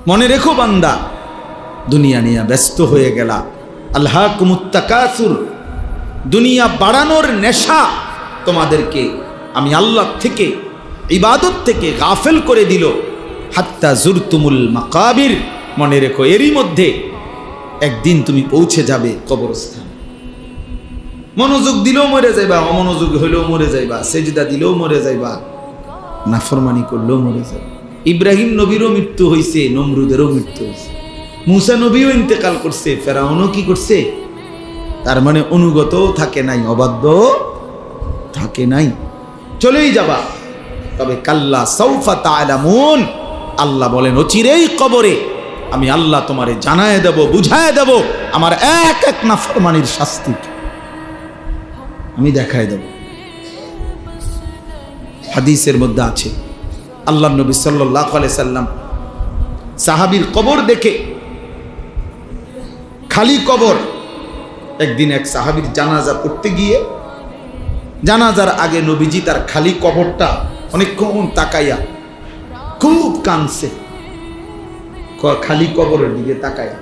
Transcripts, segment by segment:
মনে রেখো বান্দা, দুনিয়া নিয়ে ব্যস্ত হয়ে গেলা। আল্লাহকুমুত তাকাসুর, দুনিয়া বাড়ানোর নেশা তোমাদেরকে আমি আল্লাহ থেকে, ইবাদত থেকে গাফেল করে দিল। হাত্তা জুরতুমুল মাকাবির, মনে রেখো এরই মধ্যে একদিন তুমি পৌঁছে যাবে কবরস্থান। মনোযোগ দিলেও মরে যাইবা, অমনোযোগ হইলেও মরে যাইবা, সেজদা দিলেও মরে যাইবা, নাফরমানি করলেও মরে যাবে। ইব্রাহিম নবীরও মৃত্যু হয়েছে, নমরুদেরও মৃত্যু হয়েছে, মুসা নবীও ইন্তেকাল করছে, ফেরাউনও কি করছে? তার মানে অনুগত থাকে নাই, অবাধ্য থাকে নাই, চলেই যাবা। তবে কাল্লা সাউফা তা'লামুন, আল্লাহ বলেন অচিরেই কবরে আমি আল্লাহ তোমারে জানায় দেব, বুঝায় দেব আমার এক এক নাফরমানির শাস্তি আমি দেখায় দেব। হাদিসের মধ্যে আছে আল্লাহ নবী সাল্লাল্লাহু আলাইহি সাল্লাম সাহাবীর কবর দেখে, খালি কবর, একদিন এক সাহাবীর জানাজা পড়তে গিয়ে জানাজার আগে নবীজি তার খালি কবরটা অনেকক্ষণ তাকাইয়া খুব কাঁদছে, খালি কবরের দিকে তাকাইয়া।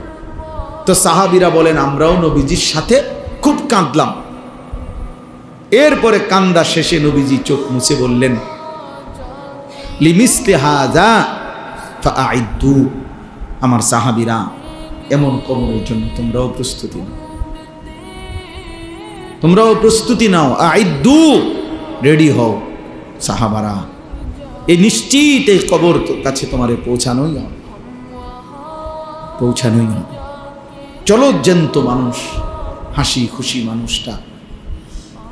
তো সাহাবীরা বলেন আমরাও নবীজির সাথে খুব কাঁদলাম। এরপরে কান্দা শেষে নবীজি চোখ মুছে বললেন, লিমিসলি হাযা ফাআইদ্দু, আমার সাহাবীরা এমন কবরের জন্য তোমরাও প্রস্তুতি নাও, তোমরাও প্রস্তুতি নাও। আইদ্দু, রেডি হও সাহাবারা, এই নিশ্চিত এই কবর কাছে তোমারে পৌঁছানোই হবে, পৌঁছানোই হবে। চলো জ্যান্ত মানুষ, হাসি খুশি মানুষটা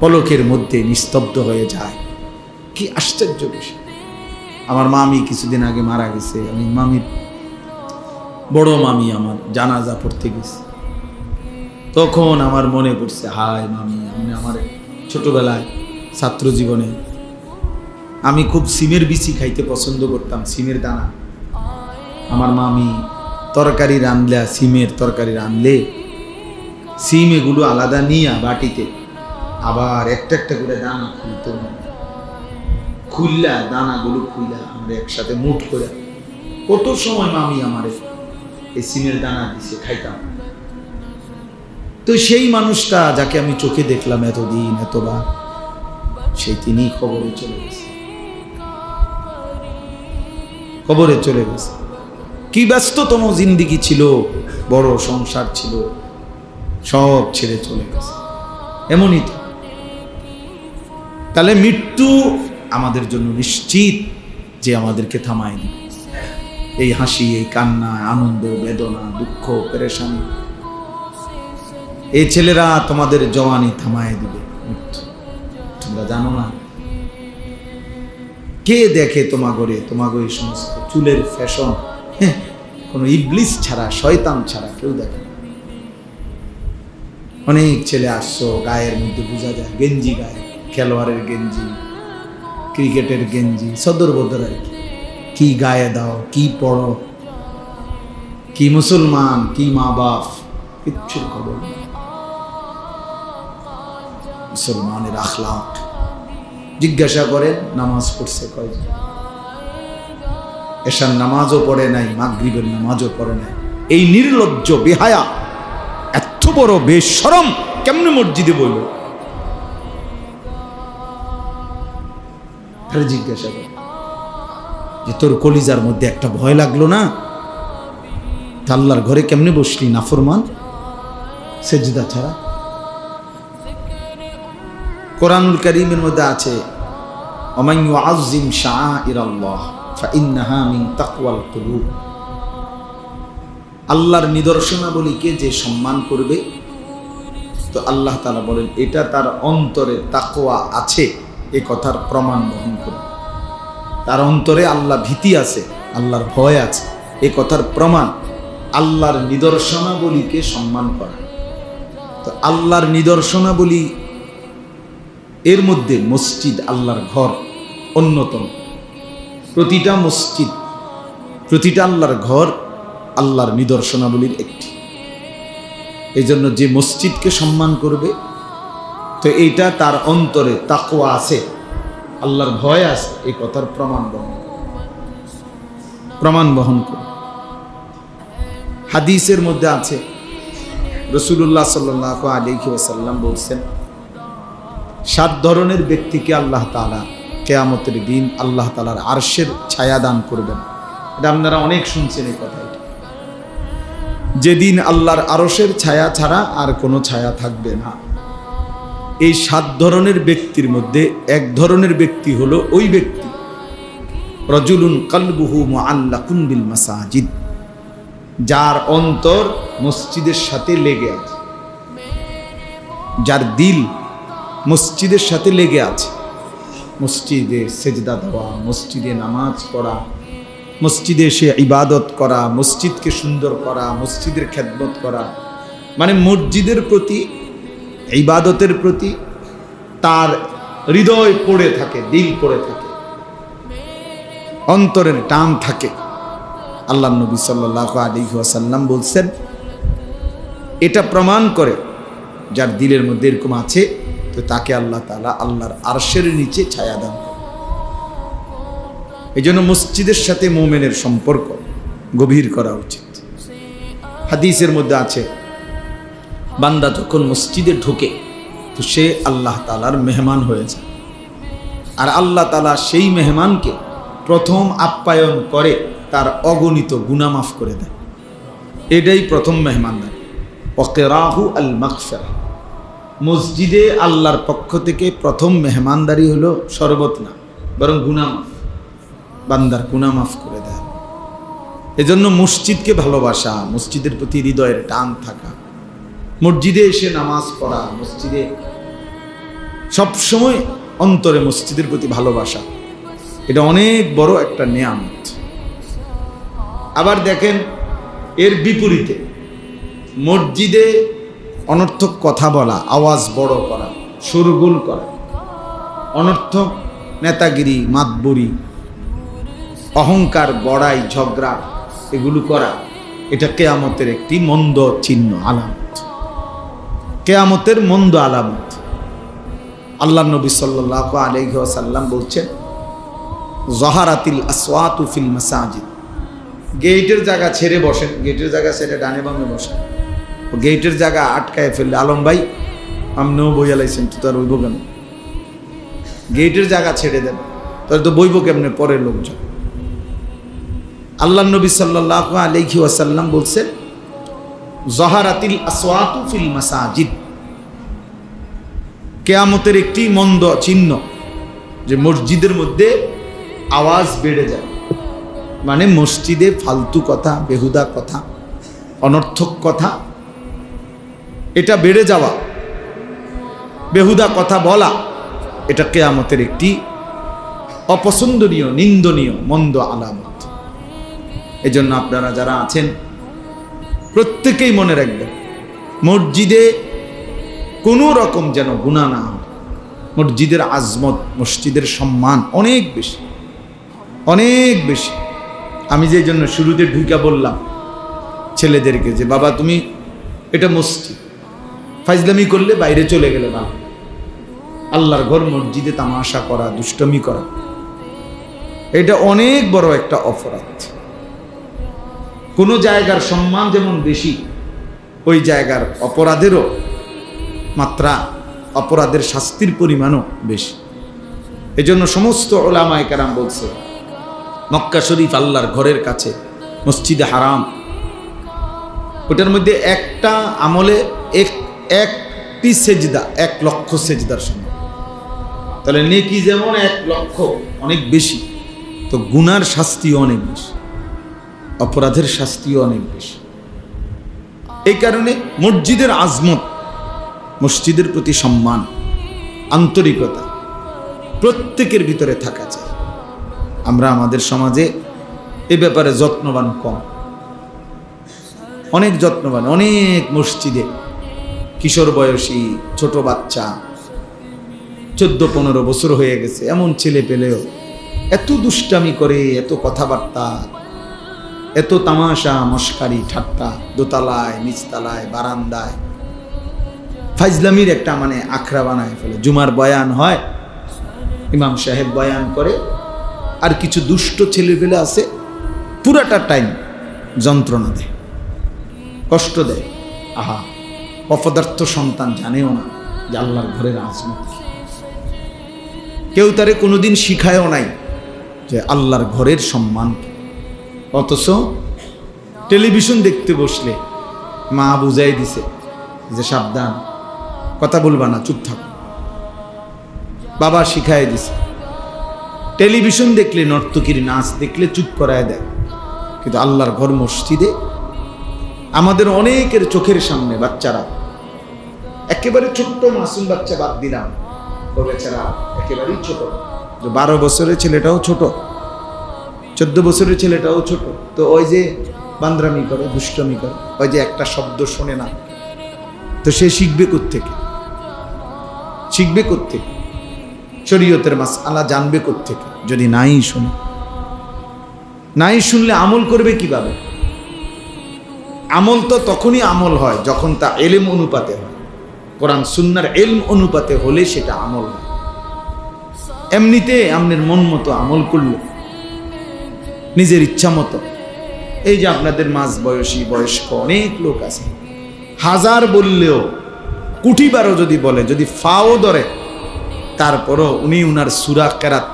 পলকের মধ্যে নিস্তব্ধ হয়ে যায়। কি আশ্চর্য বিষয়! আমার মামি কিছুদিন আগে মারা গেছে, আমি মামির বড় মামি আমার জানাজা পড়তে গেছি, তখন আমার মনে পড়ছে, হায় মামি, আমি আমার ছোটবেলায় ছাত্র জীবনে আমি খুব সিমের বিচি খাইতে পছন্দ করতাম, সিমের দানা। আমার মামি তরকারি রাঁধলে, সিমের তরকারি রাঁধলে সিম এগুলো আলাদা নিয়ে বাটিতে আবার একটা একটা করে দানা খুলতো, খুললা দানাগুলো খুললা আমরা একসাথে মুঠ করে কত সময় মামি আমারে এই সিমের দানা দিছে, খাইতাম। তো সেই মানুষটা যাকে আমি চোখে দেখলাম এতদিন এতবার, সেই তিনি কবরে চলে গেছে, কবরে চলে গেছে। কি ব্যস্ততম জিন্দেগি ছিল, বড় সংসার ছিল, সব ছেড়ে চলে গেছে। এমনই তো। তাহলে মৃত্যু আমাদের জন্য নিশ্চিত যে আমাদেরকে থামায় দিবে। এই হাসি, এই কান্না, আনন্দ, বেদনা, দুঃখ, পেরেশানি, এই ছেলেরা তোমাদের জওয়ানি থামায় দিবে মৃত্যু। তোমরা জানো না কে দেখে তোমাগরে, তোমাগো এই সমস্ত চুলের ফ্যাশন, কোনো ইবলিস ছাড়া, শয়তান ছাড়া কেউ দেখে না। অনেক ছেলে আসছো, গায়ের মধ্যে বোঝা যায় গেঞ্জি, গায়ে খেলোয়াড়ের গেঞ্জি, ক্রিকেটের গেঞ্জি, সদর বদর আর কি গায়ে দাও, কি পড়ো, কি মুসলমান, কি মা বাপ, কিচ্ছুর খবর নেই। মুসলমানের আখলাক জিজ্ঞাসা করে, নামাজ পড়ছে কয়জন? এশার নামাজও পড়ে নাই, মাগরিবের নামাজও পড়ে নাই। এই নির্লজ্জ বেহায়া, এত বড় বেশরম কেমনে মসজিদে বইল? জিজ্ঞাসা করে যে তোর কলিজার মধ্যে একটা ভয় লাগলো না? আল্লাহর ঘরে কেমনে বসলি নাফরমান, সেজদা ছাড়া? কোরআনুল কারীমের মধ্যে আছে, ওমান ইউআযযিম শাআইরাল্লাহ ফাইন্নাহা মিন তাকওয়াল কুলুব, আল্লাহর নিদর্শনাবলীকে যে সম্মান করবে, তো আল্লাহ তাআলা বলেন এটা তার অন্তরে তাকওয়া আছে, এ কথার প্রমাণ বহন করবে। তার অন্তরে আল্লাহ ভীতি আছে, আল্লাহর ভয় আছে, এ কথার প্রমাণ আল্লাহর নিদর্শনাবলীকে সম্মান করা। তো আল্লাহর নিদর্শনাবলী এর মধ্যে মসজিদ, আল্লাহর ঘর অন্যতম। প্রতিটা মসজিদ, প্রতিটা আল্লাহর ঘর আল্লাহর নিদর্শনাবলীর একটি। এই জন্য যে মসজিদকে সম্মান করবে, তো এইটা তার অন্তরে তাকওয়া আছে, আল্লাহর ভয় আছে, এই কথার প্রমাণ বহন করে। হাদিসের মধ্যে আছে, রাসূলুল্লাহ সাল্লাল্লাহু আলাইহি ওয়াসাল্লাম বলছেন, 7 ধরনের ব্যক্তিকে আল্লাহ তাআলা কিয়ামতের দিন আল্লাহ তাআলার আরশের ছায়া দান করবেন। এটা আপনারা অনেক শুনছেন এই কথা। এটা যেদিন আল্লাহর আরশের ছায়া ছাড়া আর কোনো ছায়া থাকবে না। এই 7 ধরনের ব্যক্তির মধ্যে এক ধরনের ব্যক্তি হলো ওই ব্যক্তি, রাজুলুন কলবুহু মুআল্লাকুন বিল মাসাজিদ, যার অন্তর মসজিদের সাথে লেগে আছে, যার দিল মসজিদের সাথে লেগে আছে। মসজিদে সেজদা দেওয়া, মসজিদে নামাজ পড়া, মসজিদে এসে ইবাদত করা, মসজিদকে সুন্দর করা, মসজিদের খেদমত করা, মানে মসজিদের প্রতি, ইবাদতের প্রতি তার হৃদয় পড়ে থাকে, দিল পড়ে থাকে, অন্তরের টান থাকে। আল্লাহ নবী সাল্লাল্লাহু আলাইহি ওয়াসাল্লাম বলছেন, এটা প্রমাণ করে যার দিলের মধ্যে এরকম আছে, তো তাকে আল্লাহ তাআলা আল্লাহর আরশের নিচে ছায়া দান করে। এই জন্য মসজিদের সাথে মুমিনের সম্পর্ক গভীর করা উচিত। হাদিসের মধ্যে আছে, বান্দা যখন মসজিদে ঢোকে তো সে আল্লাহ তাআলার মেহমান হয়ে যায়, আর আল্লাহ তাআলা সেই মেহমানকে প্রথম আপ্যায়ন করে তার অগণিত গুনাহ মাফ করে দেয়। এটাই প্রথম মেহমানদারি। ওয়াকিরাহু আল মাগফিরা, মসজিদে আল্লাহর পক্ষ থেকে প্রথম মেহমানদারি হলো শরবত না, বরং গুনাহ মাফ, বান্দার গুনাহ মাফ করে দেয়। এজন্য মসজিদকে ভালোবাসা, মসজিদের প্রতি হৃদয়ের টান থাকা, মসজিদে এসে নামাজ পড়া, মসজিদে সবসময় অন্তরে মসজিদের প্রতি ভালোবাসা, এটা অনেক বড় একটা নেয়ামত। আবার দেখেন, এর বিপরীতে মসজিদে অনর্থক কথা বলা, আওয়াজ বড় করা, শোরগোল করা, অনর্থক নেতাগিরি, মাতবরি, অহংকার, বড়াই, ঝগড়া, এগুলো করা, এটা কিয়ামতের একটি মন্দ চিহ্ন, আলামত, কিয়ামতের মন্দ আলামত। আল্লাহ নবী সাল্লাল্লাহু আলাইহি ওয়াসাল্লাম বলছেন, যাহারাতিল আসওয়াতু ফিল মাসাজিদ, গেটের জায়গা ছেড়ে বসেন, গেটের জায়গা ছেড়ে ডানে বামে বসেন, গেটের জায়গা আটকায় ফেললে, আলম ভাই আপনিও বইয়া লাইছেন, তো তার বইব কেন? গেটের জায়গা ছেড়ে দেন, তাহলে তো বইব কেমনে পরের লোকজন। আল্লাহ নবী সাল্লাল্লাহু আলাইহি ওয়াসাল্লাম বলছেন, যাহারাতিল আসওয়াতু ফিল মাসাজিদ, কিয়ামতের একটি মন্দ চিহ্ন যে মসজিদের মধ্যে আওয়াজ বেড়ে যায়, মানে মসজিদে ফালতু কথা, বেহুদা কথা, অনর্থক কথা, এটা বেড়ে যাওয়া, বেহুদা কথা বলা, এটা কিয়ামতের একটি অপছন্দনীয়, নিন্দনীয়, মন্দ আলামত। এজন্য আপনারা যারা আছেন প্রত্যেকেই মনে রাখবেন, মসজিদে কোনো রকম যেন গুনাহ না হয়। মসজিদের আজমত, মসজিদের সম্মান অনেক বেশি, অনেক বেশি। আমি যে জন্য শুরুতে ঢুকা বললাম ছেলেদেরকে যে বাবা তুমি, এটা মসজিদ, ফাজলামি করলে বাইরে চলে গেলে না, আল্লাহর ঘর মসজিদে তামাশা করা, দুষ্টমি করা, এটা অনেক বড় একটা অপরাধ। কোনো জায়গার সম্মান যেমন বেশি, ওই জায়গার অপরাধেরও মাত্রা, অপরাধের শাস্তির পরিমাণও বেশি। এজন্য সমস্ত উলামায়ে কেরাম বলছে, মক্কা শরীফ আল্লাহর ঘরের কাছে, মসজিদে হারাম, ওটার মধ্যে একটা আমলে একটি সেজদা 1 লক্ষ সেজদার সমান। তাহলে নেকি যেমন 1 লক্ষ, অনেক বেশি, তো গুনার শাস্তিও অনেক বেশি, অপরাধের শাস্তিও অনেক বেশি। এই কারণে মসজিদের আজমত, মসজিদের প্রতি সম্মান, আন্তরিকতা প্রত্যেকের ভিতরে থাকা চাই। আমরা আমাদের সমাজে এ ব্যাপারে যত্নবান কম, অনেক যত্নবান। অনেক মসজিদে কিশোর বয়সী ছোট বাচ্চা, 14-15 বছর হয়ে গেছে, এমন ছেলে পেলেও এত দুষ্টামি করে, এত কথাবার্তা, এত তামাশা, মস্কারি, ঠাট্টা, দোতলায়, নিচতলায়, বারান্দায় ফাইজলামির একটা মানে আখড়া বানায় ফেলে। জুমার বয়ান হয়, ইমাম সাহেব বয়ান করে, আর কিছু দুষ্ট ছেলেপেলে আছে পুরাটা টাইম যন্ত্রণা দেয়, কষ্ট দেয়। আহা, অপদার্থ সন্তান জানেও না যে আল্লাহর ঘরের আজমত কি। কেউ তারে কোনোদিন শিখায়ও নাই যে আল্লাহর ঘরের সম্মান কি। অথচ টেলিভিশন দেখতে বসলে মা বুঝাই দিছে যে সাবধান, কথা বলবা না, চুপ থাকো। বাবা শিখাই দিছে। টেলিভিশন দেখলে, নর্তকীর নাচ দেখলে চুপ করায় দেয়। কিন্তু আল্লাহর ঘর মসজিদে আমাদের অনেকের চোখের সামনে বাচ্চারা, একেবারে ছোট্ট মাসুম বাচ্চা বাদ দিলাম, ও বেচারা একেবারেই ছোট, 12 বছরের ছেলেটাও ছোট, 14 বছরের ছেলেটাও ছোট। তো ওই যে বান্দরামি করে, দুষ্টমি করে, ওই যে একটা শব্দ শোনে না, তো সে শিখবে কোত্থেকে? শিখবে কোত্থেকে? শরীয়তের মাসআলা জানবে কোত্থেকে যদি নাই শুনে? নাই শুনলে আমল করবে কিভাবে? আমল তো তখনই আমল হয় যখন তা ইলম অনুপাতে হয়। কোরআন সুন্নাহর ইলম অনুপাতে হলে সেটা আমল হয়। এমনিতে আপনার মন মতো আমল করলে, নিজের ইচ্ছা মতো, এই যে আপনাদের মাঝ বয়সী বয়স্ক অনেক লোক আছে, হাজার বললেও, কুটিবারও যদি বলে, যদি ফাও ধরে, তারপরও উনি উনার সূরা কেরাত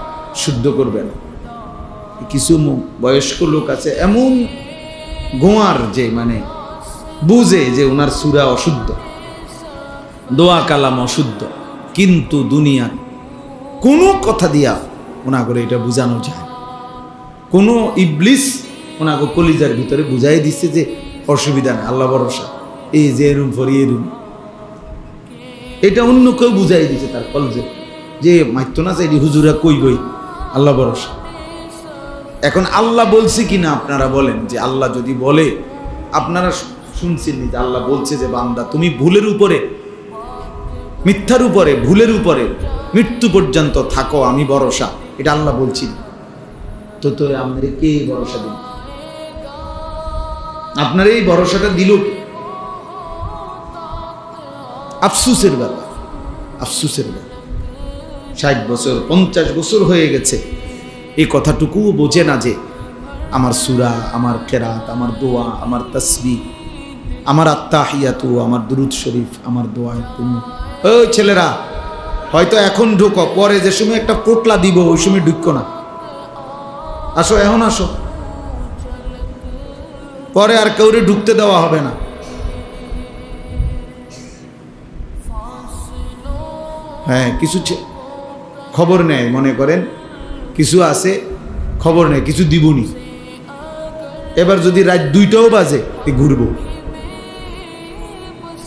শুদ্ধ করবেন। কিছু বয়স্ক লোক আছে এমন গোয়ার, যে মানে বুঝে যে উনার সূরা অশুদ্ধ, দোয়া কালাম অশুদ্ধ, কিন্তু দুনিয়ার কোনো কথা দিয়া ওনাকে এটা বোঝানো যায়। কোনো ইবলিস ওনাকে কলিজার ভিতরে বুঝাই দিচ্ছে যে অসুবিধা নেই, আল্লাহ ভরসা, এই যে রুম ফরি এই রুম, এটা অন্য কেউ বুঝাই দিচ্ছে তার কলজে, যে মাইতো না চাই হুজুরা কই গই, আল্লাহ ভরসা। এখন আল্লাহ বলছে কিনা আপনারা বলেন, যে আল্লাহ যদি বলে, আপনারা শুনছেন যে আল্লাহ বলছে যে বান্দা তুমি ভুলের উপরে, মিথ্যার উপরে, ভুলের উপরে মৃত্যু পর্যন্ত থাকো, আমি ভরসা, এটা আল্লাহ বলছি। তো তো আমাদের কে ভরসা দিল? আপনার এই ভরসাটা দিল কে? আফসুসের ব্যাপার, আফসুসের ব্যাপার। 60 বছর 50 বছর হয়ে গেছে, এই কথাটুকু বোঝে না যে আমার সূরা, আমার কেরাত, আমার দোয়া, আমার তাসবিহ, আমার আত্তাহিয়াতু, আমার দুরূদ শরীফ, আমার দোয়া। তুমি ওই ছেলেরা হয়তো এখন ঢুকো, পরে যে সময় একটা পোটলা দিব ওই সময় ঢুকো না। আসো, এখন আসো, পরে আর কাউরে ঢুকতে দেওয়া হবে না। হ্যাঁ, কিছু খবর নেয়, মনে করেন কিছু আছে খবর নেই, কিছু দিবনি। এবার যদি রাত 2টাও বাজে ঘুরবো,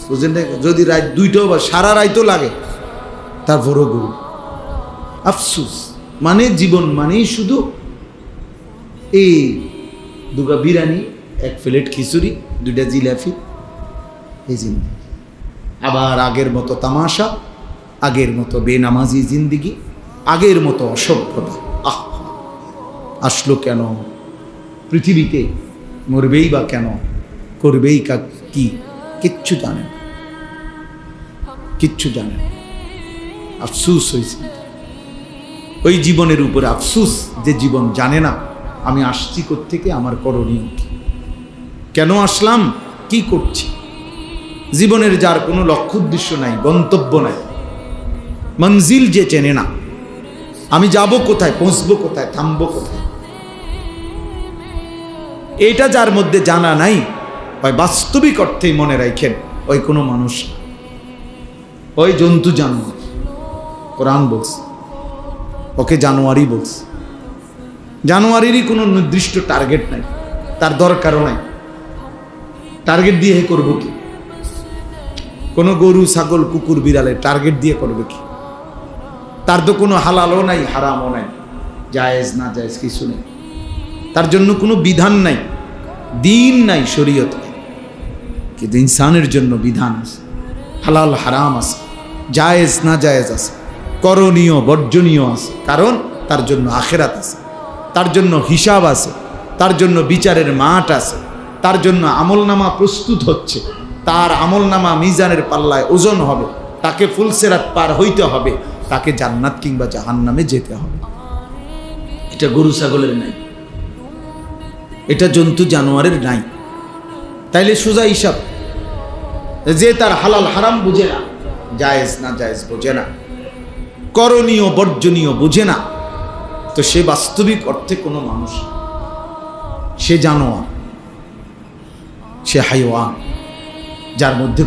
বুঝলেন? যদি রাত 2টাও বাজে, সারা রাতও লাগে, তারপরও ঘুরবো। আফসুস মানে জীবন মানেই শুধু এই 2টা বিরিয়ানি, 1 প্লেট খিচুড়ি, 2টা জিলাপি, এই জিন্দিগি। আবার আগের মতো তামাশা, আগের মতো বেনামাজি জিন্দিগি, আগের মতো অসভ্যতা। আসলো কেন পৃথিবীতে? মরবেই বা কেন? করবেই কি? কিচ্ছু জানেন, কিচ্ছু জানেন। আফসুস হয়েছে ওই জীবনের উপরে, আফসুস যে জীবন জানে না আমি আসছি কোত্থেকে, আমার করণীয় কি, কেন আসলাম, কি করছি। জীবনের যার কোনো লক্ষ্য উদ্দেশ্য নাই, গন্তব্য নাই, মঞ্জিল যে চেনে না, আমি যাব কোথায়, পৌঁছবো কোথায়, থামবো কোথায়, এটা যার মধ্যে জানা নাই, ওই বাস্তবিক অর্থেই মনে রাখেন ওই কোনো মানুষ, ওই জন্তু জানোয়ার। কোরআন বলছে ওকে জানোয়ারই বলছে। জানোয়ারেরই কোনো নির্দিষ্ট টার্গেট নাই, তার দরকারও নাই। টার্গেট দিয়ে করবো কি? কোনো গরু, ছাগল, কুকুর, বিড়ালের টার্গেট দিয়ে করবে কি? তার তো কোনো হালালও নাই, হারামও নাই, জায়েজ না জায়েজ কিছু নেই, তার জন্য কোনো বিধান নাই, দিন নাই, শরীয়ত নাই। কিন্তু ইনসানের জন্য বিধান আছে, হালাল হারাম আছে, জায়েজ না জায়েজ আছে, করণীয় বর্জনীয় আছে। কারণ তার জন্য আখিরাত আছে, তার জন্য হিসাব আছে, তার জন্য বিচারের মাঠ আছে, তার জন্য আমলনামা প্রস্তুত হচ্ছে, তার আমলনামা মিজানের পাল্লায় ওজন হবে, তাকে ফুলসেরাত পার হইতে হবে, তাকে জান্নাত কিংবা জাহান্নামে যেতে হবে। এটা গরু ছাগলের নাই, এটা জন্তু জানোয়ারের নাই। তাইলে সোজা হিসাব, যে তার হালাল হারাম বুঝে না, জায়েজ না জায়েজ বোঝে না, করণীয় বর্জনীয় বুঝে না, তো সে বাস্তবিক অর্থে কোনো মানুষ, সে জানোয়ার, সে হাইওয়ান, যার মধ্যে